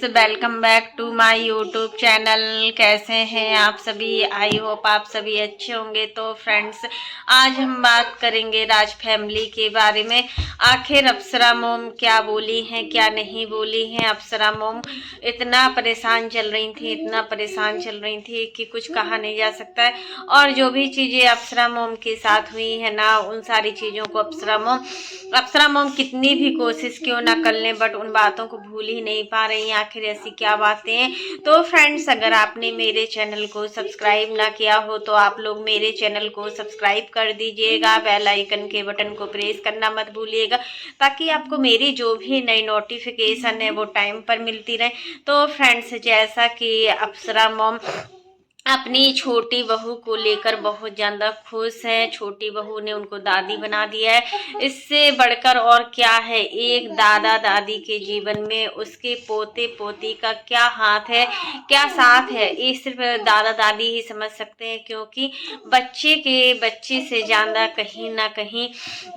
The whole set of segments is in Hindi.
Welcome back to my YouTube channel. कैसे हैं आप सभी? आई होप आप सभी अच्छे होंगे। तो फ्रेंड्स, आज हम बात करेंगे राज फैमिली के बारे में। आखिर अप्सरा मोम क्या बोली हैं, क्या नहीं बोली हैं। अप्सरा मोम इतना परेशान चल रही थी, इतना परेशान चल रही थी कि कुछ कहा नहीं जा सकता है। और जो भी चीज़ें अप्सरा मोम के साथ हुई है ना, उन सारी चीज़ों को अप्सरा मोम कितनी भी कोशिश क्यों ना कर लें, बट उन बातों को भूल ही नहीं पा रही हैं। आखिर ऐसी क्या बातें हैं। तो फ्रेंड्स, अगर आपने मेरे चैनल को सब्सक्राइब ना किया हो तो आप लोग मेरे चैनल को सब्सक्राइब कर दीजिएगा। बेल आइकन के बटन को प्रेस करना मत भूलिएगा, ताकि आपको मेरी जो भी नई नोटिफिकेशन है वो टाइम पर मिलती रहे। तो फ्रेंड्स, जैसा कि अप्सरा मोम अपनी छोटी बहू को लेकर बहुत ज़्यादा खुश है। छोटी बहू ने उनको दादी बना दिया है। इससे बढ़कर और क्या है। एक दादा दादी के जीवन में उसके पोते पोती का क्या हाथ है, क्या साथ है, ये सिर्फ दादा दादी ही समझ सकते हैं। क्योंकि बच्चे से ज़्यादा कहीं ना कहीं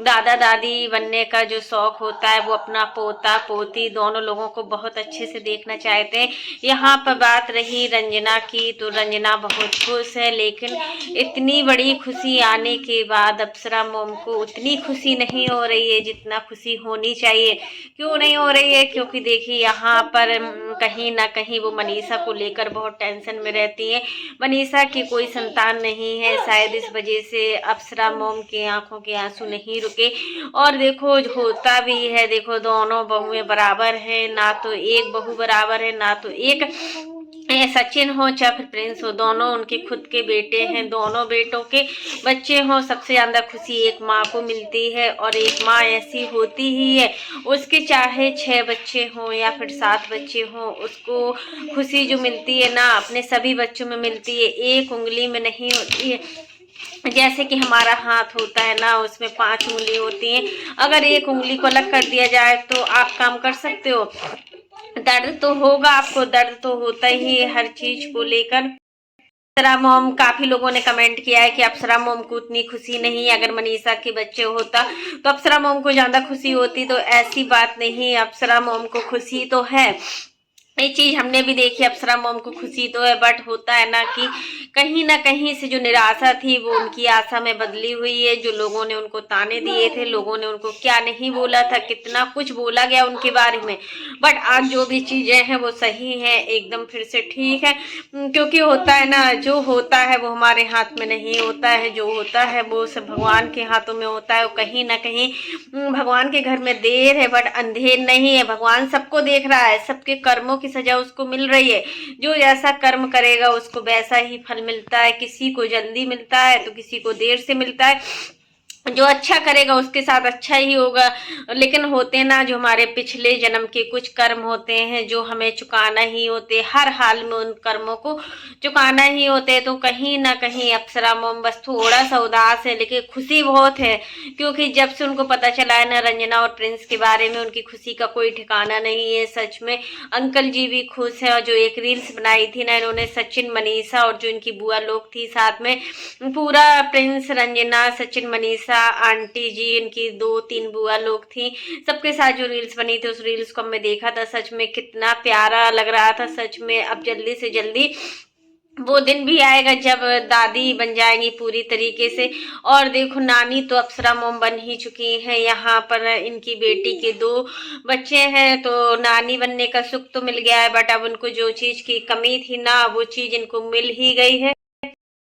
दादा दादी बनने का जो शौक होता है वो अपना पोता पोती दोनों लोगों को बहुत अच्छे से देखना चाहते हैं। यहाँ पर बात रही रंजना की, तो रंजना बहुत खुश है, लेकिन इतनी बड़ी खुशी आने के बाद अप्सरा मोम को उतनी खुशी नहीं हो रही है जितना खुशी होनी चाहिए। क्यों नहीं हो रही है? क्योंकि देखिए यहाँ पर कहीं ना कहीं वो मनीषा को लेकर बहुत टेंशन में रहती है। मनीषा की कोई संतान नहीं है, शायद इस वजह से अप्सरा मोम के आंखों के आंसू नहीं रुके। और देखो होता भी है, देखो दोनों बहुएं बराबर हैं, ना तो एक बहू बराबर है ना तो एक सचिन हो चाहे फिर प्रिंस हो, दोनों उनके खुद के बेटे हैं। दोनों बेटों के बच्चे हों, सबसे ज्यादा खुशी एक माँ को मिलती है। और एक माँ ऐसी होती ही है, उसके चाहे 6 बच्चे हों या फिर 7 बच्चे हों, उसको खुशी जो मिलती है ना अपने सभी बच्चों में मिलती है, एक उंगली में नहीं होती है। जैसे कि हमारा हाथ होता है ना, उसमें 5 उंगली होती हैं। अगर एक उंगली को अलग कर दिया जाए तो आप काम कर सकते हो। दर्द तो होगा, आपको दर्द तो होता ही है हर चीज को लेकर। अप्सरा मोम, काफी लोगों ने कमेंट किया है कि अप्सरा मोम को उतनी खुशी नहीं। अगर मनीषा के बच्चे होता तो अप्सरा मोम को ज्यादा खुशी होती, तो ऐसी बात नहीं। अप्सरा मोम को खुशी तो है, ये चीज हमने भी देखी। अप्सरा मोम को खुशी तो है, बट होता है ना कि कहीं ना कहीं से जो निराशा थी वो उनकी आशा में बदली हुई है। जो लोगों ने उनको ताने दिए थे, लोगों ने उनको क्या नहीं बोला था, कितना कुछ बोला गया उनके बारे में, बट आज जो भी चीजें हैं वो सही है, एकदम फिर से ठीक है। क्योंकि होता है ना, जो होता है वो हमारे हाथ में नहीं होता है, जो होता है वो सब भगवान के हाथों में होता है। कहीं ना कहीं भगवान के घर में देर है बट अंधेर नहीं है। भगवान सबको देख रहा है, सबके कर्मों की सजा उसको मिल रही है। जो जैसा कर्म करेगा उसको वैसा ही फल मिलता है। किसी को जल्दी मिलता है तो किसी को देर से मिलता है। जो अच्छा करेगा उसके साथ अच्छा ही होगा। लेकिन होते ना जो हमारे पिछले जन्म के कुछ कर्म होते हैं जो हमें चुकाना ही होते, हर हाल में उन कर्मों को चुकाना ही होते। तो कहीं ना कहीं अप्सरा मोम बस थोड़ा सा उदास है, लेकिन खुशी बहुत है। क्योंकि जब से उनको पता चला है ना रंजना और प्रिंस के बारे में, उनकी खुशी का कोई ठिकाना नहीं है। सच में अंकल जी भी खुश हैं। और जो एक रील्स बनाई थी ना इन्होंने, सचिन मनीषा और जो इनकी बुआ लोग थी साथ में, पूरा प्रिंस रंजना सचिन मनीषा आंटी जी, इनकी 2-3 बुआ लोग थी, सबके साथ जो रील्स बनी थी उस रील्स को मैं देखा था। सच में कितना प्यारा लग रहा था। सच में अब जल्दी से जल्दी वो दिन भी आएगा जब दादी बन जाएंगी पूरी तरीके से। और देखो नानी तो अप्सरा मोम बन ही चुकी हैं। यहाँ पर इनकी बेटी के 2 बच्चे हैं, तो नानी बनने का सुख तो मिल गया है, बट अब उनको जो चीज की कमी थी ना वो चीज इनको मिल ही गई है।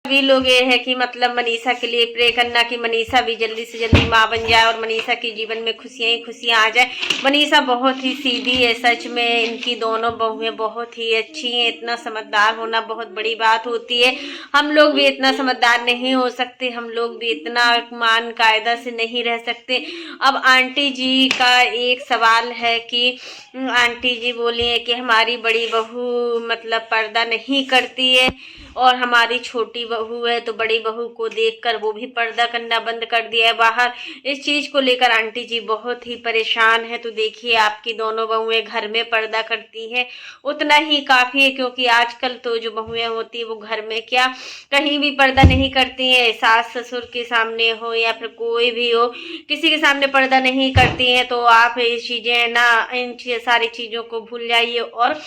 सभी लोग ये है कि मतलब मनीषा के लिए प्रे करना कि मनीषा भी जल्दी से जल्दी माँ बन जाए और मनीषा के जीवन में खुशियां ही खुशियां आ जाए। मनीषा बहुत ही सीधी है। सच में इनकी दोनों बहुएं बहुत ही अच्छी हैं। इतना समझदार होना बहुत बड़ी बात होती है। हम लोग भी इतना समझदार नहीं हो सकते, हम लोग भी इतना मान कायदा से नहीं रह सकते। अब आंटी जी का एक सवाल है कि आंटी जी बोली है कि हमारी बड़ी बहू मतलब पर्दा नहीं करती है। और हमारी छोटी बहू है तो बड़ी बहू को देखकर वो भी पर्दा करना बंद कर दिया है बाहर। इस चीज को लेकर आंटी जी बहुत ही परेशान है। तो देखिए आपकी दोनों बहुएं घर में पर्दा करती हैं उतना ही काफी है, क्योंकि आजकल तो जो बहुएं होती है वो घर में क्या कहीं भी पर्दा नहीं करती हैं। सास ससुर के सामने हो या फिर कोई भी हो, किसी के सामने पर्दा नहीं करती हैं। तो आप ये चीजें ना, इन सारी चीजों को भूल जाइए और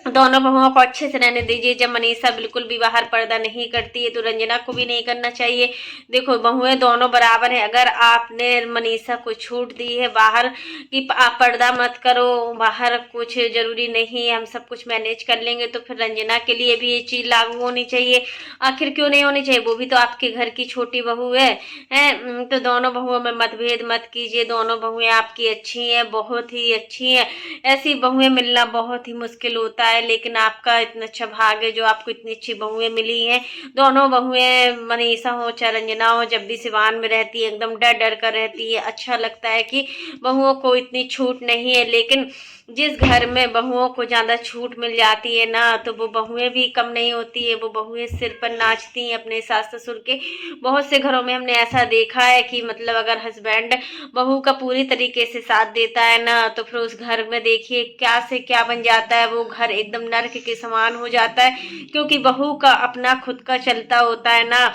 दोनों बहुओं को अच्छे से रहने दीजिए। जब मनीषा बिल्कुल भी बाहर पर्दा नहीं करती है तो रंजना को भी नहीं करना चाहिए। देखो बहुएं दोनों बराबर है। अगर आपने मनीषा को छूट दी है बाहर कि आप पर्दा मत करो, बाहर कुछ जरूरी नहीं है, हम सब कुछ मैनेज कर लेंगे, तो फिर रंजना के लिए भी ये चीज लागू होनी चाहिए। आखिर क्यों नहीं होनी चाहिए, वो भी तो आपके घर की छोटी बहू है। तो दोनों बहुओं में मतभेद मत कीजिए। दोनों बहुएं आपकी अच्छी हैं, बहुत ही अच्छी हैं। ऐसी बहुएं मिलना बहुत ही मुश्किल होता है, लेकिन आपका इतना अच्छा भाग्य है जो आपको इतनी अच्छी बहुएं मिली हैं। दोनों बहुएं मनीषा हो चाहे रंजना हो, जब भी सिवान में रहती है एकदम डर डर कर रहती है। अच्छा लगता है कि बहुओं को इतनी छूट नहीं है, लेकिन जिस घर में बहुओं को ज्यादा छूट मिल जाती है ना, तो वो बहुएं भी कम नहीं होती है। वो बहुएं सिर पर नाचती हैं अपने सास ससुर के। बहुत से घरों में हमने ऐसा देखा है कि मतलब अगर हस्बैंड बहू का पूरी तरीके से साथ देता है ना, तो फिर उस घर में देखिए क्या से क्या बन जाता है। वो घर एकदम नर्क के समान हो जाता है, क्योंकि बहू का अपना खुद का चलता होता है ना,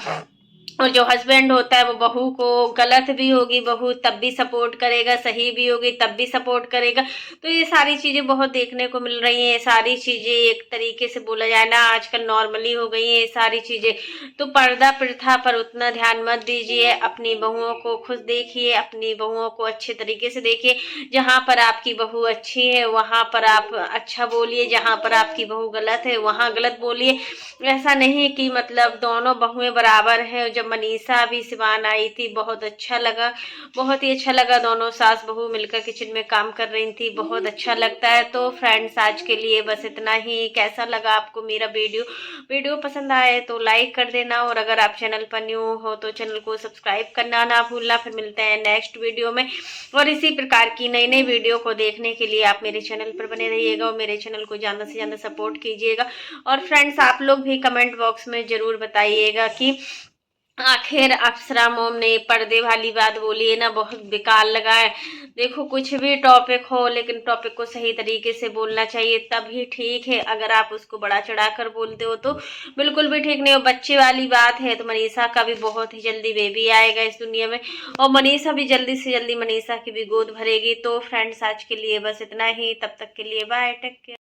और जो हस्बैंड होता है वो बहू को, गलत भी होगी बहू तब भी सपोर्ट करेगा, सही भी होगी तब भी सपोर्ट करेगा। तो ये सारी चीजें बहुत देखने को मिल रही हैं। ये सारी चीजें एक तरीके से बोला जाए ना आजकल नॉर्मली हो गई हैं ये सारी चीजें। तो पर्दा प्रथा पर उतना ध्यान मत दीजिए। अपनी बहुओं को खुद देखिए, अपनी बहुओं को अच्छे तरीके से देखिए। जहाँ पर आपकी बहू अच्छी है वहां पर आप अच्छा बोलिए, जहाँ पर आपकी बहू गलत है वहां गलत बोलिए। ऐसा नहीं कि मतलब दोनों बहुएं बराबर हैं। जब मनीषा अभी सिवान आई थी बहुत अच्छा लगा, बहुत ही अच्छा लगा। दोनों सास बहू मिलकर किचन में काम कर रही थी, बहुत अच्छा लगता है। तो फ्रेंड्स आज के लिए बस इतना ही। कैसा लगा आपको मेरा वीडियो पसंद आए तो लाइक कर देना, और अगर आप चैनल पर न्यू हो तो चैनल को सब्सक्राइब करना ना भूलना। फिर मिलते हैं नेक्स्ट वीडियो में, और इसी प्रकार की नई नई वीडियो को देखने के लिए आप मेरे चैनल पर बने रहिएगा और मेरे चैनल को ज़्यादा से ज़्यादा सपोर्ट कीजिएगा। और फ्रेंड्स आप लोग भी कमेंट बॉक्स में जरूर बताइएगा कि आखिर अप्सरा मोम ने पर्दे वाली बात बोली है ना, बहुत बेकार लगा है। देखो कुछ भी टॉपिक हो, लेकिन टॉपिक को सही तरीके से बोलना चाहिए तभी ठीक है। अगर आप उसको बड़ा चढ़ाकर बोलते हो तो बिल्कुल भी ठीक नहीं हो। बच्चे वाली बात है तो मनीषा का भी बहुत ही जल्दी बेबी आएगा इस दुनिया में, और मनीषा भी जल्दी से जल्दी मनीषा की भी गोद भरेगी। तो फ्रेंड्स आज के लिए बस इतना ही। तब तक के लिए बाय, टेक केयर।